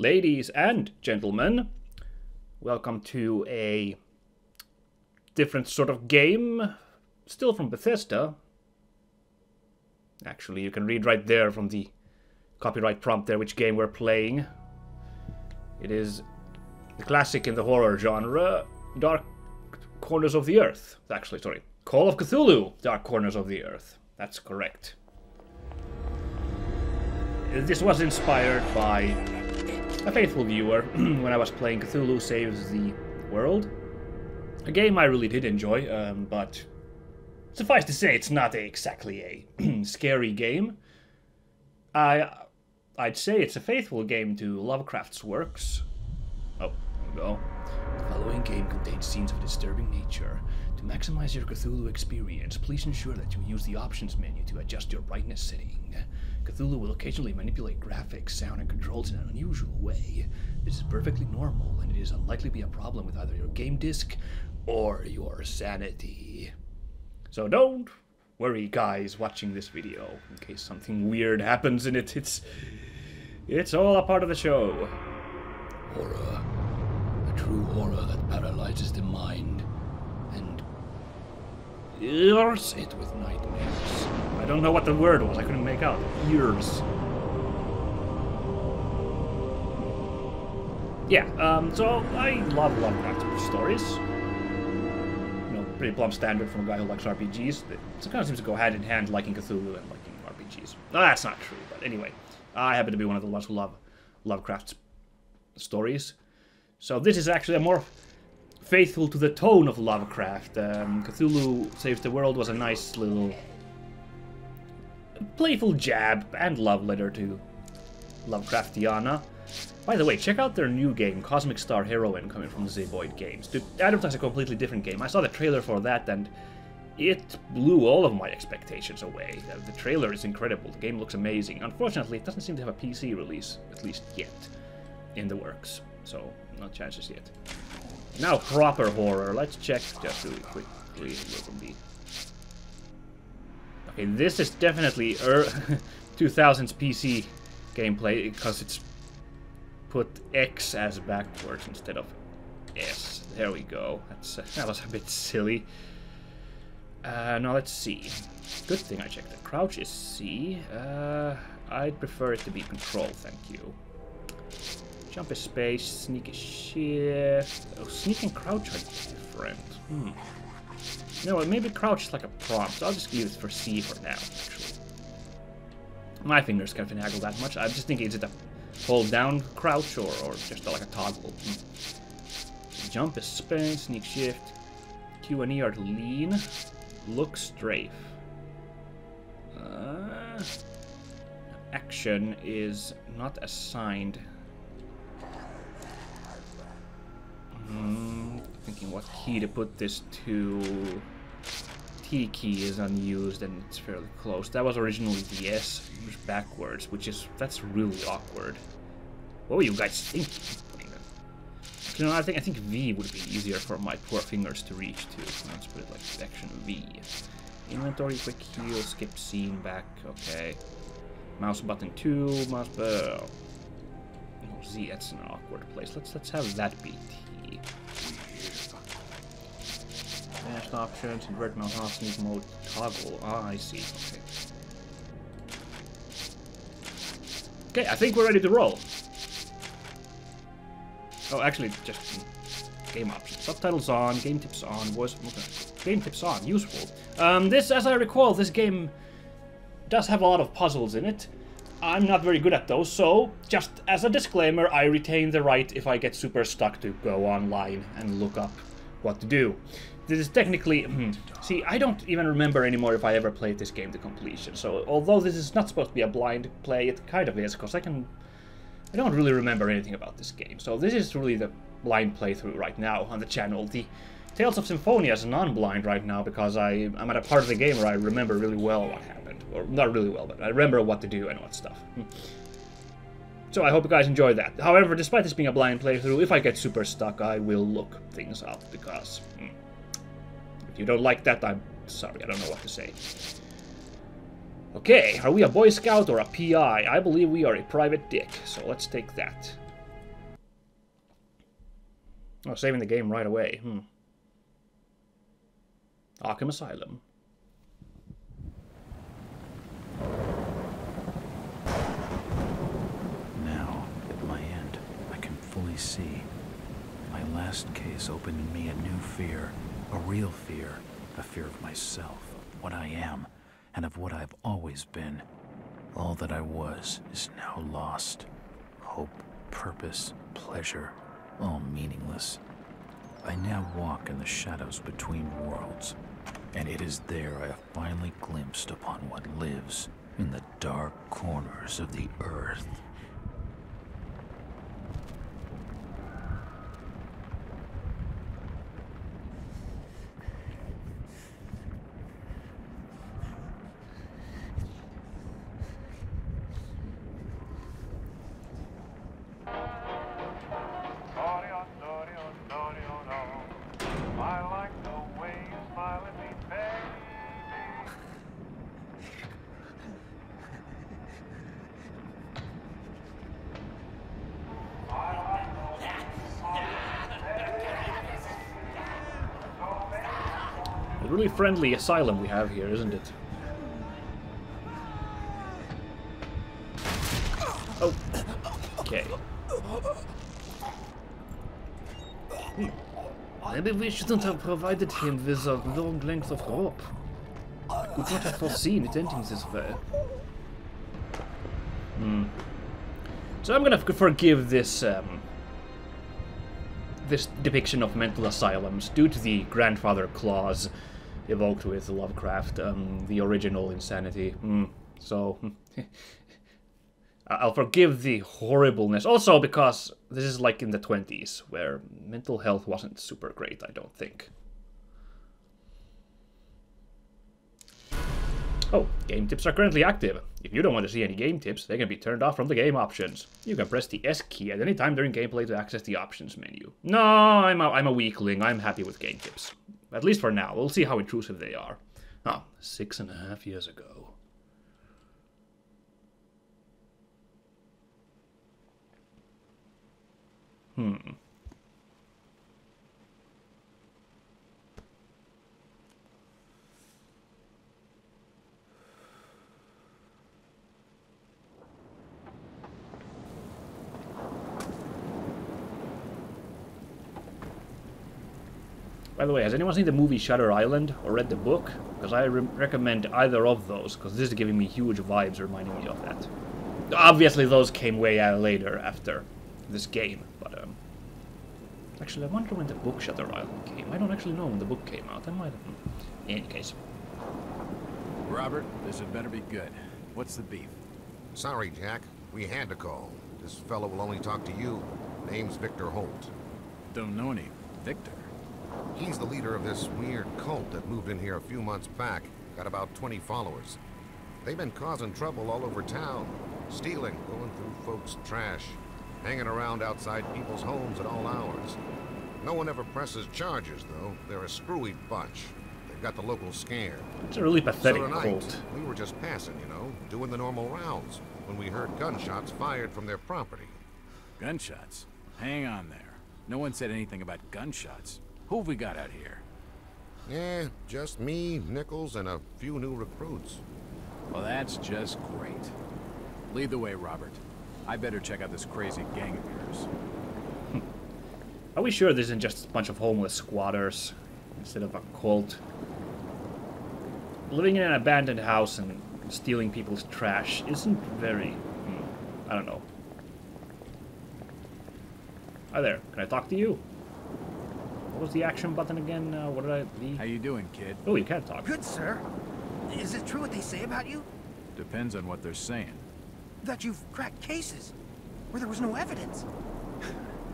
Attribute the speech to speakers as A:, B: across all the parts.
A: Ladies and gentlemen, welcome to a different sort of game, still from Bethesda. Actually, you can read right there from the copyright prompt there which game we're playing. It is the classic in the horror genre, Dark Corners of the Earth. Actually, sorry, Call of Cthulhu, Dark Corners of the Earth. That's correct. This was inspired by a faithful viewer when I was playing Cthulhu Saves the World. A game I really did enjoy, but suffice to say, it's not exactly a scary game. I'd say it's a faithful game to Lovecraft's works. Oh, there we go. The following game contains scenes of disturbing nature. To maximize your Cthulhu experience, please ensure that you use the options menu to adjust your brightness setting. Cthulhu will occasionally manipulate graphics, sound, and controls in an unusual way. This is perfectly normal, and it is unlikely to be a problem with either your game disc or your sanity. So don't worry, guys, watching this video, in case something weird happens in it. It's all a part of the show. Horror. A true horror that paralyzes the mind and ears it with nightmares. I don't know what the word was, I couldn't make out. Ears. Yeah, so I love Lovecraft stories. You know, pretty plumb standard from a guy who likes RPGs. It kind of seems to go hand in hand, liking Cthulhu and liking RPGs. No, that's not true, but anyway. I happen to be one of the ones who love Lovecraft's stories. So this is actually a more faithful to the tone of Lovecraft. Cthulhu Saves the World was a nice little playful jab and love letter to Lovecraftiana. By the way, check out their new game, Cosmic Star Heroine, coming from DCotE Games. To advertise a completely different game. I saw the trailer for that and it blew all of my expectations away. The trailer is incredible, the game looks amazing. Unfortunately, it doesn't seem to have a PC release, at least yet, in the works. So, not chances yet. Now, proper horror. Let's check just really quickly. Okay, this is definitely 2000s PC gameplay because it's put X as backwards instead of S. There we go. That was a bit silly. Now let's see. Good thing I checked that. Crouch is C. I'd prefer it to be control, thank you. Jump is space, sneak is shift. Oh, sneak and crouch are different. No, maybe crouch is like a prompt, so I'll just use it for C for now, actually. My fingers can't finagle that much. I'm just thinking, is it a hold down crouch or just like a toggle? Jump is space, sneak shift. Q and E are to lean. Look strafe. Action is not assigned. Thinking what key to put this to. T key is unused and it's fairly close. That was originally the S, which is backwards, that's really awkward. What were you guys thinking? You know, I think V would be easier for my poor fingers to reach to. Let's put it like section V. Inventory, quick heal, skip scene, back. Okay. Mouse button 2, mouse button. Oh, Z, that's an awkward place. Let's have that be T. Dash options, invert mouse off, sneak mode, toggle. Ah, I see. Okay, I think we're ready to roll. Oh, actually, just game options. Subtitles on, game tips on, voice... Game tips on, useful. This, as I recall, this game does have a lot of puzzles in it. I'm not very good at those, so just as a disclaimer, I retain the right, if I get super stuck, to go online and look up what to do. This is technically... See, I don't even remember anymore if I ever played this game to completion, so although this is not supposed to be a blind play, it kind of is, because I don't really remember anything about this game. So this is really the blind playthrough right now on the channel. The Tales of Symphonia is non-blind right now because I'm at a part of the game where I remember really well what happened. Or not really well, but I remember what to do and what stuff. So I hope you guys enjoy that. However, despite this being a blind playthrough, if I get super stuck, I will look things up because... if you don't like that, I'm sorry, I don't know what to say. Okay, are we a Boy Scout or a PI? I believe we are a private dick, so let's take that. Oh, saving the game right away. Arkham Asylum.
B: Now, at my end, I can fully see. My last case opened in me a new fear. A real fear. A fear of myself, of what I am, and of what I've always been. All that I was is now lost. Hope, purpose, pleasure, all meaningless. I now walk in the shadows between worlds, and it is there I have finally glimpsed upon what lives in the dark corners of the earth.
A: A really friendly asylum we have here, isn't it? Oh. Okay. Maybe we shouldn't have provided him with a long length of rope. I could not have foreseen it ending this way. So I'm gonna forgive this this depiction of mental asylums due to the grandfather clause evoked with Lovecraft, the original insanity. So I'll forgive the horribleness. Also because this is like in the 20s, where mental health wasn't super great, I don't think. Oh, game tips are currently active. If you don't want to see any game tips, they can be turned off from the game options. You can press the S key at any time during gameplay to access the options menu. No, I'm a weakling. I'm happy with game tips. At least for now. We'll see how intrusive they are. Oh, 6.5 years ago. By the way, has anyone seen the movie Shutter Island or read the book? Because I recommend either of those, because this is giving me huge vibes reminding me of that. Obviously, those came way later after this game, but actually, I wonder when the book Shutter Island came. I don't actually know when the book came out. I might have. In any case.
C: Robert, this had better be good. What's the beef?
D: Sorry, Jack. We had to call. This fellow will only talk to you. Name's Victor Holt.
C: Don't know any Victor.
D: He's the leader of this weird cult that moved in here a few months back. Got about 20 followers. They've been causing trouble all over town. Stealing, going through folks' trash, hanging around outside people's homes at all hours. No one ever presses charges, though. They're a screwy bunch. They've got the locals scared.
A: It's a really pathetic
D: So tonight,
A: cult.
D: we were just passing, you know, doing the normal rounds, when we heard gunshots fired from their property.
C: Gunshots? Hang on there. No one said anything about gunshots. Who have we got out here?
D: Yeah, just me, Nichols, and a few new recruits.
C: Well, that's just great. Lead the way, Robert. I better check out this crazy gang of yours.
A: Are we sure this isn't just a bunch of homeless squatters instead of a cult? Living in an abandoned house and stealing people's trash isn't very... I don't know. Hi there, can I talk to you? What was the action button again? What did I...
C: How you doing, kid?
A: Oh, you can't talk.
E: Good, sir. Is it true what they say about you?
C: Depends on what they're saying.
E: That you've cracked cases where there was no evidence.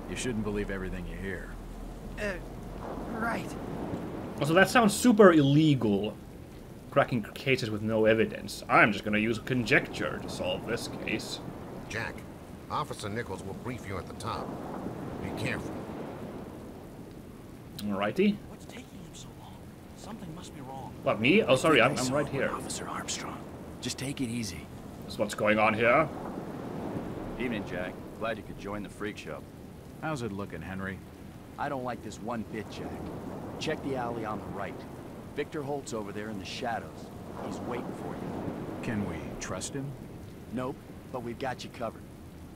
C: You shouldn't believe everything you hear.
E: Right.
A: Also, that sounds super illegal. Cracking cases with no evidence. I'm just gonna use conjecture to solve this case.
D: Jack, Officer Nichols will brief you at the top. Be careful.
A: Alrighty.
F: What's taking him so long? Something must be wrong.
A: What, me? Oh, sorry, I'm right here.
F: Officer Armstrong. Just take it easy.
A: That's what's going on here.
G: Evening, Jack. Glad you could join the freak show.
C: How's it looking, Henry?
F: I don't like this one bit, Jack. Check the alley on the right. Victor Holt's over there in the shadows. He's waiting for you.
B: Can we trust him?
F: Nope, but we've got you covered.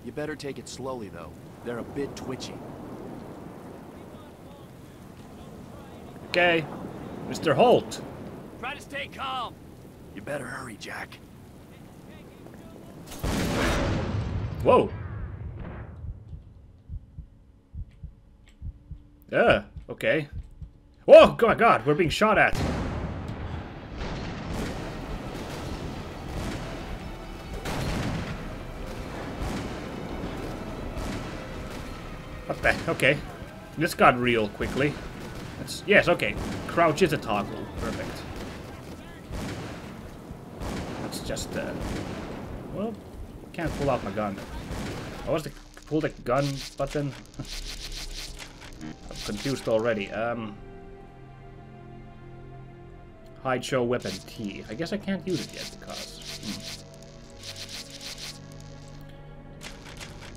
F: You better take it slowly, though. They're a bit twitchy.
A: Okay. Mr. Holt.
F: Try to stay calm. You better hurry, Jack.
A: Whoa. Okay. Whoa, oh my god, we're being shot at. What the? Okay. This got real quickly. Yes, okay. Crouch is a toggle. Perfect. Let's just, well, can't pull out my gun. What was the pull the gun button? I'm confused already. Hide show weapon T. I guess I can't use it yet because...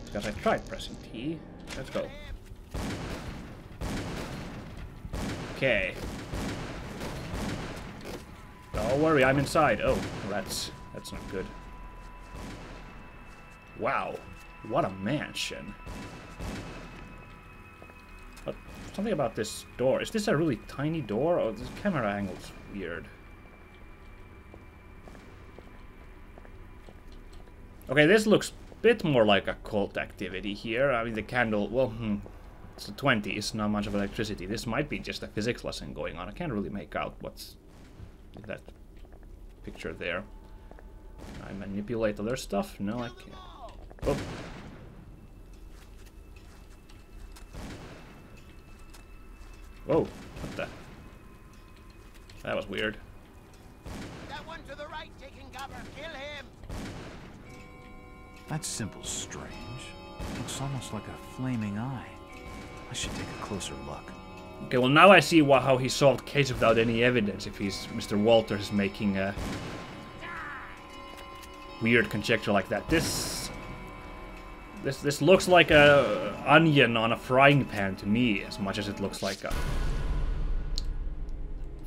A: Because I tried pressing T. Let's go. Okay. Don't worry, I'm inside. Oh, that's not good. Wow, what a mansion. But something about this door. Is this a really tiny door? Oh, this camera angle's weird. Okay, this looks a bit more like a cult activity here. I mean, the candle, well, it's the 20s, not much of electricity. This might be just a physics lesson going on. I can't really make out what's that picture there. Can I manipulate other stuff? No, I can't. Oh. Whoa, what the? That was weird.
G: That one to the right taking cover. Kill him.
B: That symbol's strange. Looks almost like a flaming eye. I should take a closer look.
A: Okay, well now I see how he solved case without any evidence. If he's Mr. Walters making a weird conjecture like that. This looks like a onion on a frying pan to me, as much as it looks like a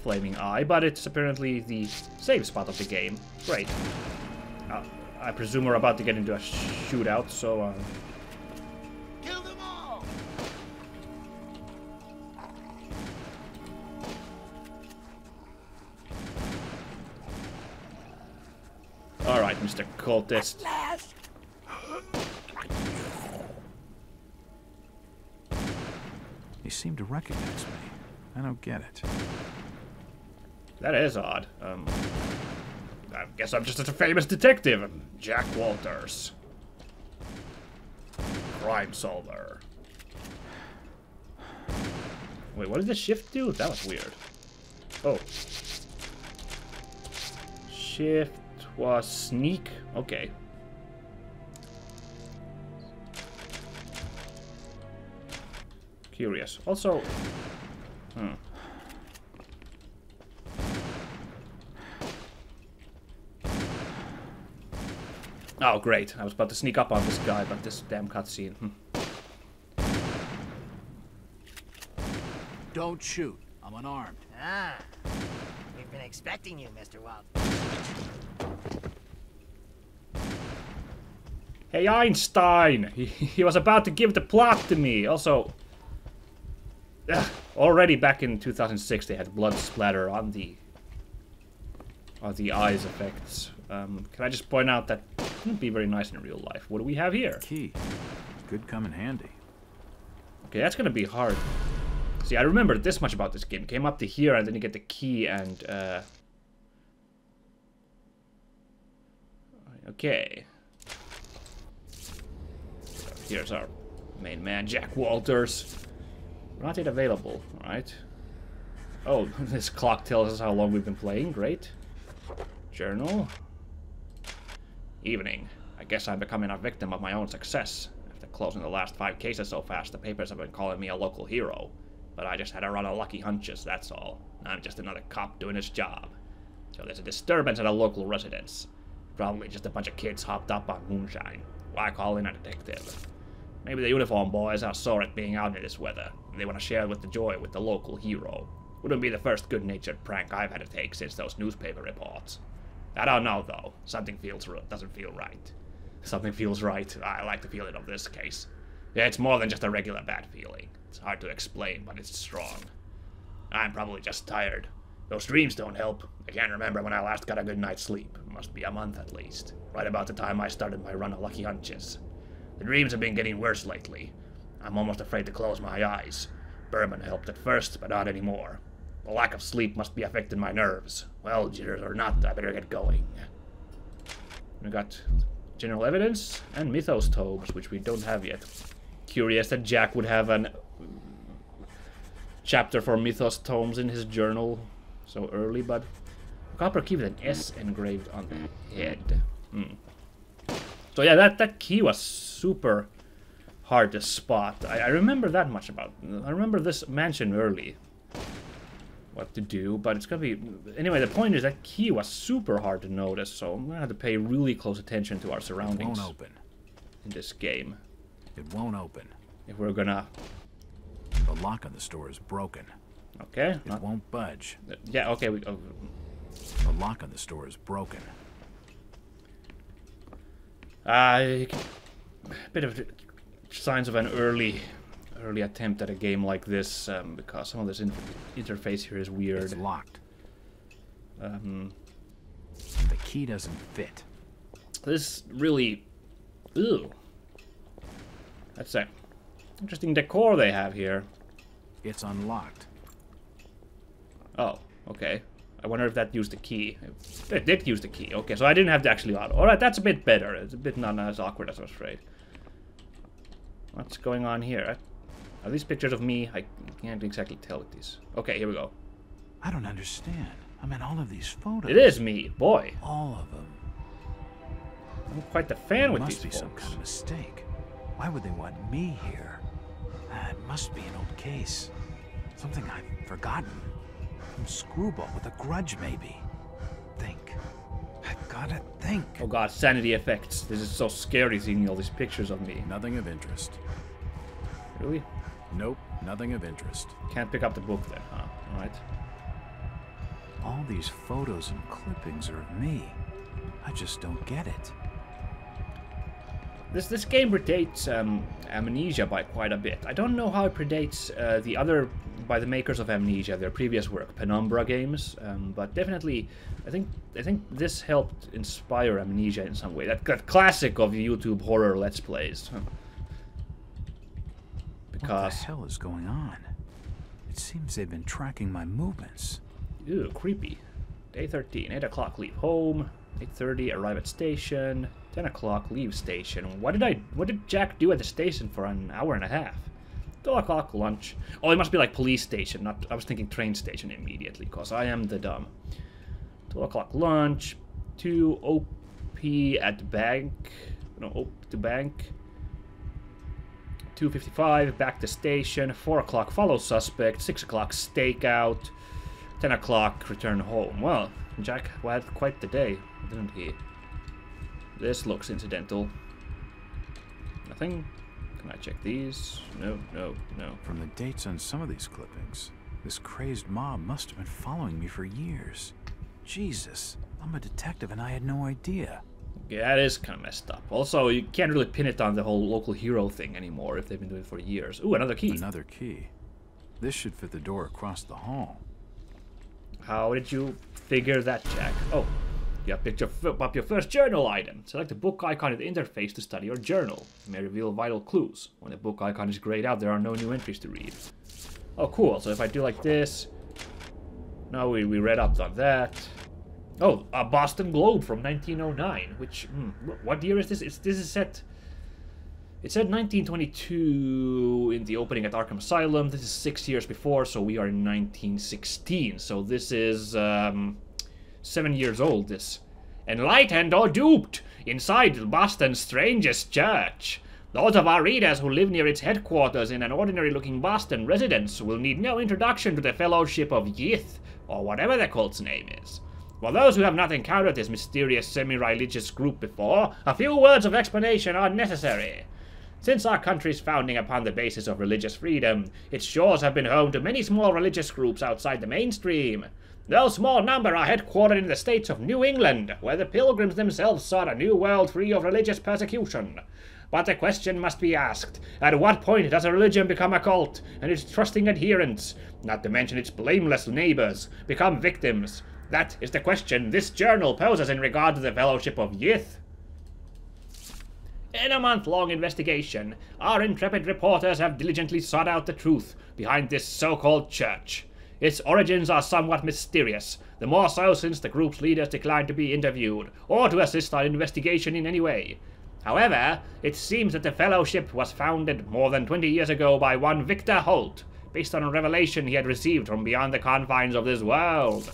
A: flaming eye. But it's apparently the save spot of the game. Great. I presume we're about to get into a shootout, so.
G: Kill them all.
A: All right, Mr. Cultist.
B: You seem to recognize me. I don't get it.
A: That is odd. I guess I'm just a famous detective. Jack Walters. Crime solver. Wait, what did the shift do? That was weird. Oh. Shift was sneak. Okay. Curious. Also... Oh, great. I was about to sneak up on this guy, but this damn cutscene.
F: Don't shoot. I'm unarmed.
G: Ah, we've been expecting you, Mr. Walt.
A: Hey, Einstein! He was about to give the plot to me. Also, already back in 2006, they had blood splatter on the eyes effects. Can I just point out that wouldn't be very nice in real life. What do we have here?
B: Key. Could come in handy.
A: Okay, that's gonna be hard. See, I remember this much about this game. Came up to here, and then you get the key, and okay. So here's our main man, Jack Walters. Not yet available, alright. Oh, this clock tells us how long we've been playing. Great. Journal. Evening. I guess I'm becoming a victim of my own success. After closing the last 5 cases so fast, the papers have been calling me a local hero. But I just had a run of lucky hunches, that's all. I'm just another cop doing his job. So there's a disturbance at a local residence. Probably just a bunch of kids hopped up on moonshine. Why call in a detective? Maybe the uniform boys are sore at being out in this weather. They want to share with the joy with the local hero. Wouldn't be the first good-natured prank I've had to take since those newspaper reports. I don't know, though. Something doesn't feel right. Something feels right. I like the feeling of this case. Yeah, it's more than just a regular bad feeling. It's hard to explain, but it's strong. I'm probably just tired. Those dreams don't help. I can't remember when I last got a good night's sleep. It must be a month at least. Right about the time I started my run of lucky hunches. The dreams have been getting worse lately. I'm almost afraid to close my eyes. Bourbon helped at first, but not anymore. The lack of sleep must be affecting my nerves. Well, jitters or not, I better get going. We got general evidence and mythos tomes, which we don't have yet. Curious that Jack would have an chapter for mythos tomes in his journal so early, but copper key with an S engraved on the head. So yeah, that key was super hard to spot. I remember that much about it. I remember this mentioned early what to do, but it's gonna be... Anyway, the point is that key was super hard to notice, so I'm gonna have to pay really close attention to our surroundings.
B: It won't open.
A: In this game.
B: It won't open.
A: If we're gonna...
B: The lock on the store is broken.
A: Okay.
B: It won't budge.
A: Yeah, okay.
B: The lock on the store is broken.
A: A bit of signs of an early attempt at a game like this, because some of this interface here is weird.
B: It's locked. The key doesn't fit.
A: This really... Ooh. That's a interesting decor they have here.
B: It's unlocked.
A: Oh, okay. I wonder if that used the key. It did use the key. Okay, so I didn't have to actually auto. Alright, that's a bit better. It's a bit not as awkward as I was afraid. What's going on here? Are these pictures of me? I can't exactly tell with these. Okay, here we go.
B: I don't understand. I mean, all of these photos.
A: It is me, boy.
B: All of them.
A: I'm quite the fan with these
B: Must be some
A: folks.
B: kind of mistake. Why would they want me here? It must be an old case. Something I've forgotten. Some screwball with a grudge, maybe. Think. I gotta think.
A: Oh god, sanity effects. This is so scary seeing all these pictures of me.
C: Nothing of interest.
A: Really?
C: Nope, nothing of interest.
A: Can't pick up the book then, huh? Alright.
B: All these photos and clippings are of me. I just don't get it.
A: This game predates Amnesia by quite a bit. I don't know how it predates by the makers of Amnesia, their previous work, Penumbra games, but definitely, I think this helped inspire Amnesia in some way. That classic of YouTube horror Let's Plays. Because
B: what the hell is going on? It seems they've been tracking my movements.
A: Ew, creepy. Day 13, 8 o'clock, leave home. 8:30, arrive at station. 10 o'clock, leave station. What did Jack do at the station for an hour and a half? 12 o'clock, lunch. Oh, it must be like police station, not... I was thinking train station immediately, because I am the dumb. 12 o'clock, lunch. 2 OP at bank. No, OP to bank. 2:55, back to station. 4 o'clock, follow suspect. 6 o'clock, stakeout. 10 o'clock, return home. Well, Jack had quite the day, didn't he? This looks incidental. Nothing? Can I check these? No, no, no.
B: From the dates on some of these clippings, this crazed mob must have been following me for years. Jesus, I'm a detective and I had no idea.
A: Yeah, it is kind of messed up. Also, you can't really pin it on the whole local hero thing anymore if they've been doing it for years. Ooh, another key.
B: Another key. This should fit the door across the hall.
A: How did you figure that, Jack? Oh, you have picked up your first journal item. Select the book icon at the interface to study your journal. It may reveal vital clues. When the book icon is grayed out, there are no new entries to read. Oh, cool. So if I do like this... No, we read up on that. Oh, a Boston Globe from 1909, which... what year is this? This is set... It said 1922 in the opening at Arkham Asylum. This is 6 years before, so we are in 1916. So this is 7 years old, this. Enlightened or duped inside Boston's strangest church. Those of our readers who live near its headquarters in an ordinary-looking Boston residence will need no introduction to the Fellowship of Yith, or whatever the cult's name is. For those who have not encountered this mysterious semi-religious group before, a few words of explanation are necessary. Since our country's founding upon the basis of religious freedom, its shores have been home to many small religious groups outside the mainstream. No small number are headquartered in the states of New England, where the Pilgrims themselves sought a new world free of religious persecution. But the question must be asked, at what point does a religion become a cult, and its trusting adherents, not to mention its blameless neighbors, become victims? That is the question this journal poses in regard to the Fellowship of Yith. In a month-long investigation, our intrepid reporters have diligently sought out the truth behind this so-called church. Its origins are somewhat mysterious, the more so since the group's leaders declined to be interviewed, or to assist our investigation in any way. However, it seems that the Fellowship was founded more than 20 years ago by one Victor Holt, based on a revelation he had received from beyond the confines of this world.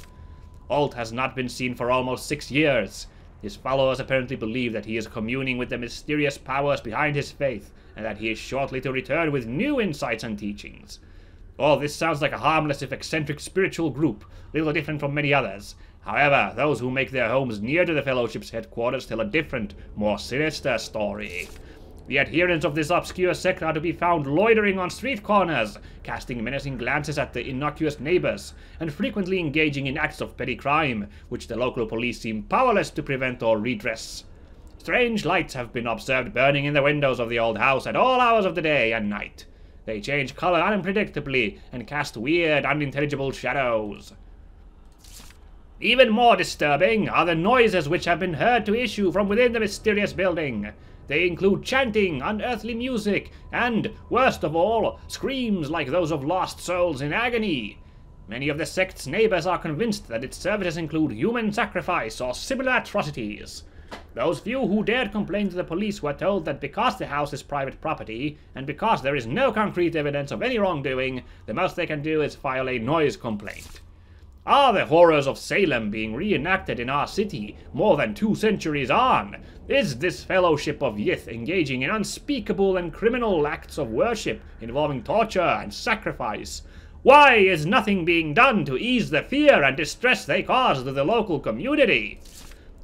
A: Holt has not been seen for almost 6 years. His followers apparently believe that he is communing with the mysterious powers behind his faith, and that he is shortly to return with new insights and teachings. All this sounds like a harmless if eccentric spiritual group, little different from many others. However, those who make their homes near to the Fellowship's headquarters tell a different, more sinister story. The adherents of this obscure sect are to be found loitering on street corners, casting menacing glances at the innocuous neighbors, and frequently engaging in acts of petty crime, which the local police seem powerless to prevent or redress. Strange lights have been observed burning in the windows of the old house at all hours of the day and night. They change color unpredictably and cast weird, unintelligible shadows. Even more disturbing are the noises which have been heard to issue from within the mysterious building. They include chanting, unearthly music, and, worst of all, screams like those of lost souls in agony. Many of the sect's neighbors are convinced that its services include human sacrifice or similar atrocities. Those few who dared complain to the police were told that because the house is private property, and because there is no concrete evidence of any wrongdoing, the most they can do is file a noise complaint. Are the horrors of Salem being reenacted in our city more than 2 centuries on? Is this Fellowship of Yith engaging in unspeakable and criminal acts of worship involving torture and sacrifice? Why is nothing being done to ease the fear and distress they cause to the local community?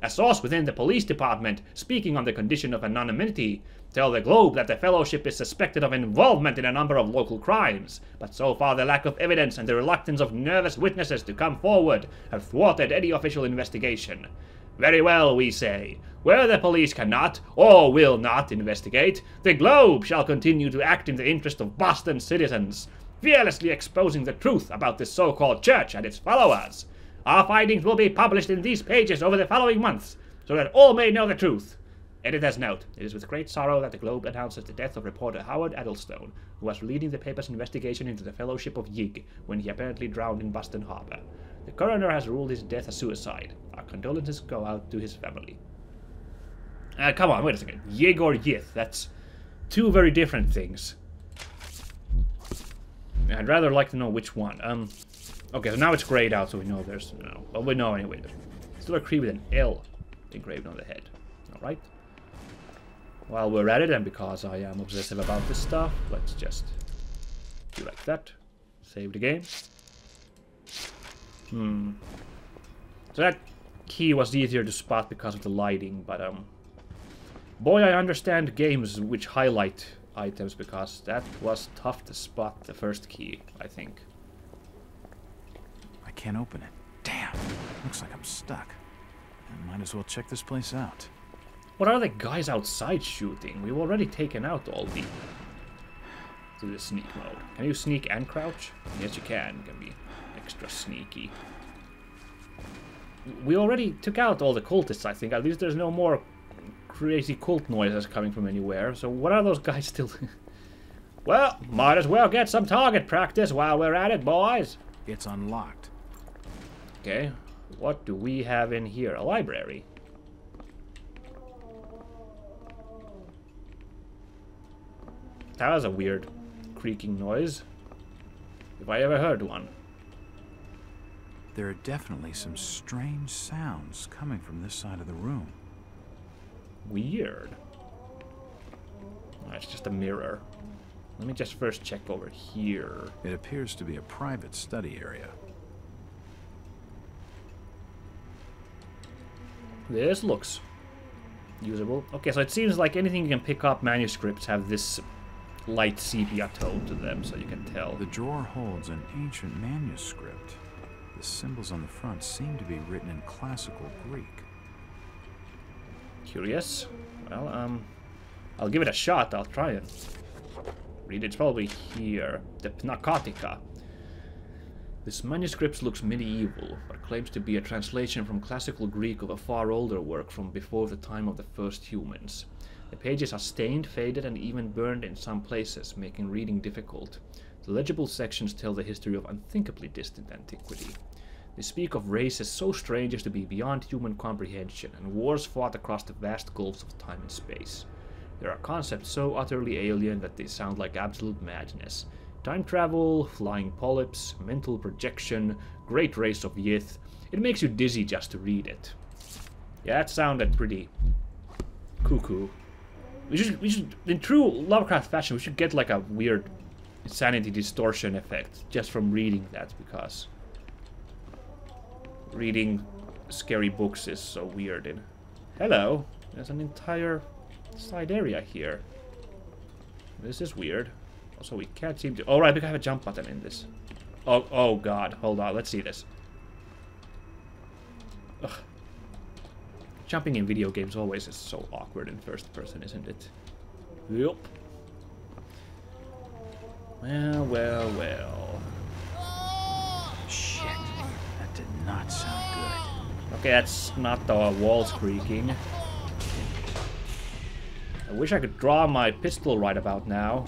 A: A source within the police department, speaking on the condition of anonymity, tell the Globe that the Fellowship is suspected of involvement in a number of local crimes, but so far the lack of evidence and the reluctance of nervous witnesses to come forward have thwarted any official investigation. Very well, we say. Where the police cannot, or will not, investigate, the Globe shall continue to act in the interest of Boston citizens, fearlessly exposing the truth about this so-called church and its followers. Our findings will be published in these pages over the following months, so that all may know the truth. Editor's note. It is with great sorrow that the Globe announces the death of reporter Howard Addlestone, who was leading the paper's investigation into the Fellowship of Yig when he apparently drowned in Boston Harbor. The coroner has ruled his death a suicide. Our condolences go out to his family. Come on, wait a second. Yig or Yith? That's 2 very different things. I'd rather like to know which one. Okay, so now it's grayed out, so we know there's no. Well, we know anyway. There's still a tree with an L engraved on the head. Alright. While we're at it, and because I am obsessive about this stuff, let's just do like that. Save the game. So that key was easier to spot because of the lighting, but boy, I understand games which highlight items, because that was tough to spot the first key, I think.
B: I can't open it. Damn. Looks like I'm stuck. I might as well check this place out.
A: What are the guys outside shooting? We've already taken out all the... Do the sneak mode. Can you sneak and crouch? Yes, you can. You can be extra sneaky. We already took out all the cultists, I think. At least there's no more crazy cult noises coming from anywhere. So what are those guys still... Well, might as well get some target practice while we're at it, boys.
B: It's unlocked.
A: Okay. What do we have in here? A library. That was a weird creaking noise. If I ever heard one.
B: There are definitely some strange sounds coming from this side of the room.
A: Weird. Oh, it's just a mirror. Let me just first check over here.
B: It appears to be a private study area.
A: This looks usable. Okay, so it seems like anything you can pick up manuscripts have this light sepia tone to them, so you can tell.
B: The drawer holds an ancient manuscript. The symbols on the front seem to be written in classical Greek.
A: Curious. Well, I'll give it a shot. I'll try it. Read it. It's probably here. The Pnakotica. This manuscript looks medieval, but claims to be a translation from classical Greek of a far older work from before the time of the first humans. The pages are stained, faded, and even burned in some places, making reading difficult. The legible sections tell the history of unthinkably distant antiquity. They speak of races so strange as to be beyond human comprehension, and wars fought across the vast gulfs of time and space. There are concepts so utterly alien that they sound like absolute madness. Time travel, flying polyps, mental projection, great race of Yith. It makes you dizzy just to read it. Yeah, that sounded pretty cuckoo. We should, in true Lovecraft fashion, we should get like a weird insanity distortion effect just from reading that, because reading scary books is so weird. And hello, there's an entire side area here. This is weird. Also, we can't seem to... Oh, right, we have a jump button in this. Oh god, hold on, let's see this. Ugh. Jumping in video games always is so awkward in first person, isn't it? Yup. Well.
B: Shit, that did not sound good.
A: Okay, that's not the walls creaking. I wish I could draw my pistol right about now.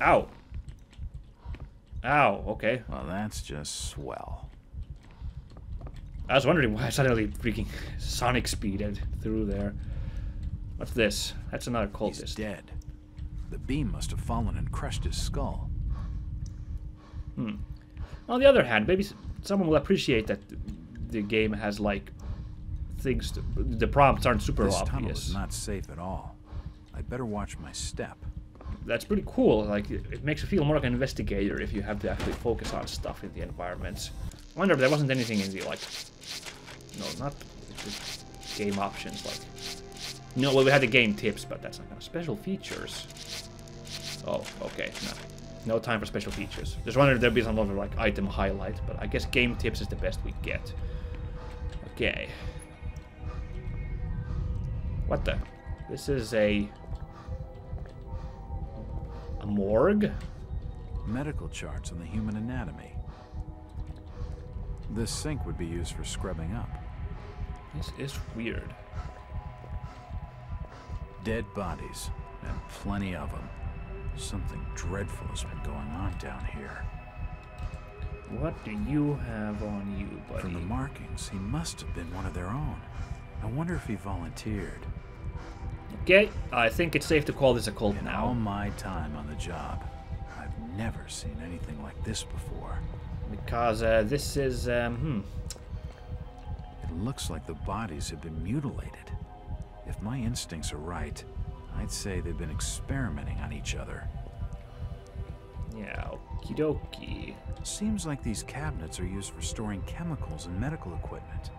A: Ow. Ow, okay.
B: Well, that's just swell.
A: I was wondering why I suddenly freaking sonic speeded through there. What's this? That's another cultist.
B: He's dead. The beam must have fallen and crushed his skull.
A: On the other hand, maybe someone will appreciate that the game has, like, things... the prompts aren't super obvious.
B: This tunnel is not safe at all. I'd better watch my step.
A: That's pretty cool. Like, it makes you feel more like an investigator if you have to actually focus on stuff in the environments. I wonder if there wasn't anything in the, like... No, not just game options, like... No, well, we had the game tips, but that's not kind of special features. Oh, okay, no time for special features. Just wondered if there'd be some other, like, item highlight, but I guess game tips is the best we get. Okay. What the? This is a morgue?
B: Medical charts on the human anatomy. This sink would be used for scrubbing up.
A: This is weird.
B: Dead bodies, and plenty of them. Something dreadful has been going on down here.
A: What do you have on you, buddy?
B: From the markings, he must have been one of their own. I wonder if he volunteered.
A: Okay, I think it's safe to call this a cult
B: In
A: now.
B: all my time on the job, I've never seen anything like this before.
A: Because this is,
B: It looks like the bodies have been mutilated. If my instincts are right, I'd say they've been experimenting on each other.
A: yeah, okie dokie.
B: Seems like these cabinets are used for storing chemicals and medical equipment.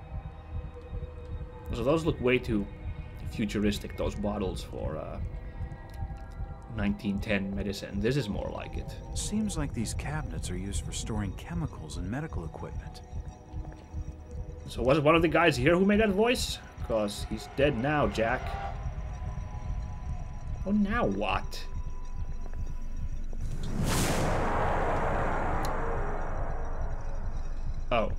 A: So those look way too futuristic, those bottles for 1910 medicine. This is more like it.
B: Seems like these cabinets are used for storing chemicals and medical equipment.
A: So was it one of the guys here who made that voice? Because he's dead now, Jack. Oh, now what? Oh.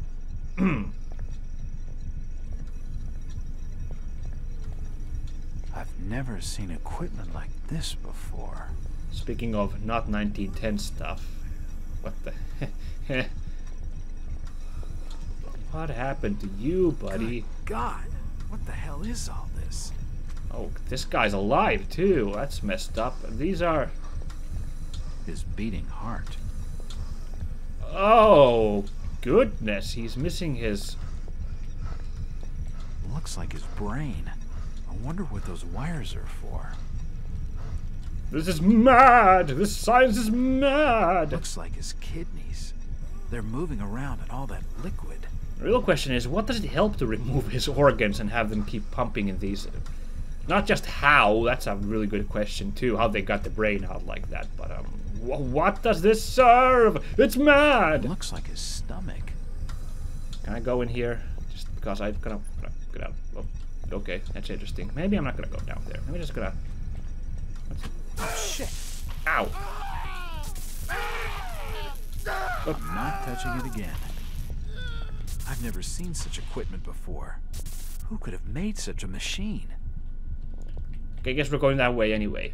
B: I've never seen equipment like this before.
A: Speaking of not 1910 stuff. What the heck? What happened to you, buddy?
B: Good God, what the hell is all this?
A: Oh, this guy's alive, too. That's messed up. These are...
B: His beating heart.
A: Oh, goodness. He's missing his...
B: Looks like his brain. I wonder what those wires are for.
A: This is mad! This science is mad!
B: Looks like his kidneys. They're moving around in all that liquid.
A: The real question is, what does it help to remove his organs and have them keep pumping in these Not just how, that's a really good question too, how they got the brain out like that, but what does this serve? It's mad!
B: It looks like his stomach.
A: Can I go in here? Just because I'm gonna get out. Oh, okay, that's interesting. Maybe I'm not gonna go down there. I'm just gonna...
B: Oh, shit!
A: Ow!
B: I'm not touching it again. I've never seen such equipment before. Who could have made such a machine?
A: Okay, I guess we're going that way anyway.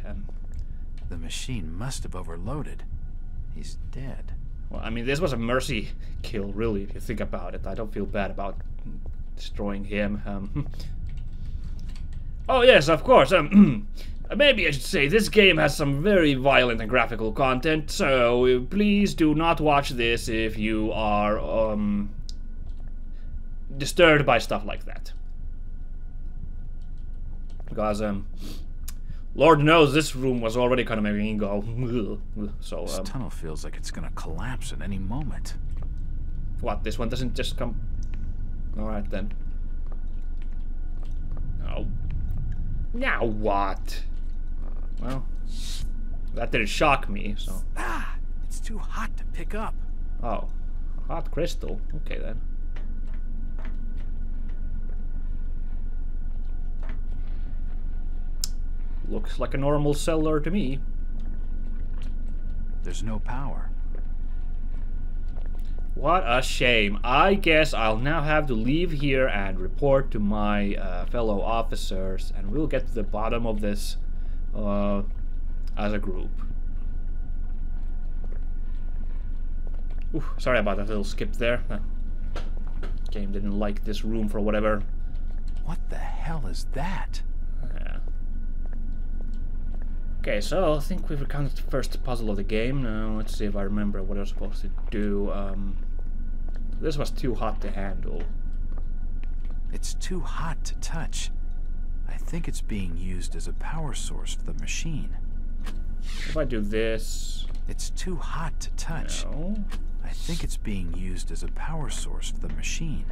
B: The machine must have overloaded. He's dead.
A: Well, I mean, this was a mercy kill, really, if you think about it. I don't feel bad about destroying him. Oh, yes, of course. Maybe I should say this game has some very violent and graphical content, so please do not watch this if you are disturbed by stuff like that. Because Lord knows this room was already kind of making me go. So
B: this tunnel feels like it's gonna collapse at any moment.
A: What? This one doesn't just come? All right then. Oh. Now what? Well, that didn't shock me, so...
B: Ah! It's too hot to pick up.
A: Oh. Hot crystal. Okay, then. Looks like a normal cellar to me.
B: There's no power.
A: What a shame. I guess I'll now have to leave here and report to my fellow officers, and we'll get to the bottom of this as a group. Ooh, sorry about that little skip there. Game didn't like this room for whatever.
B: What the hell is that?
A: Yeah. Okay, so I think we've recounted the first puzzle of the game. Now let's see if I remember what I was supposed to do. This was too hot to handle.
B: It's too hot to touch. I think it's being used as a power source for the machine.
A: If I do this...
B: It's too hot to touch.
A: No.
B: I think it's being used as a power source for the machine.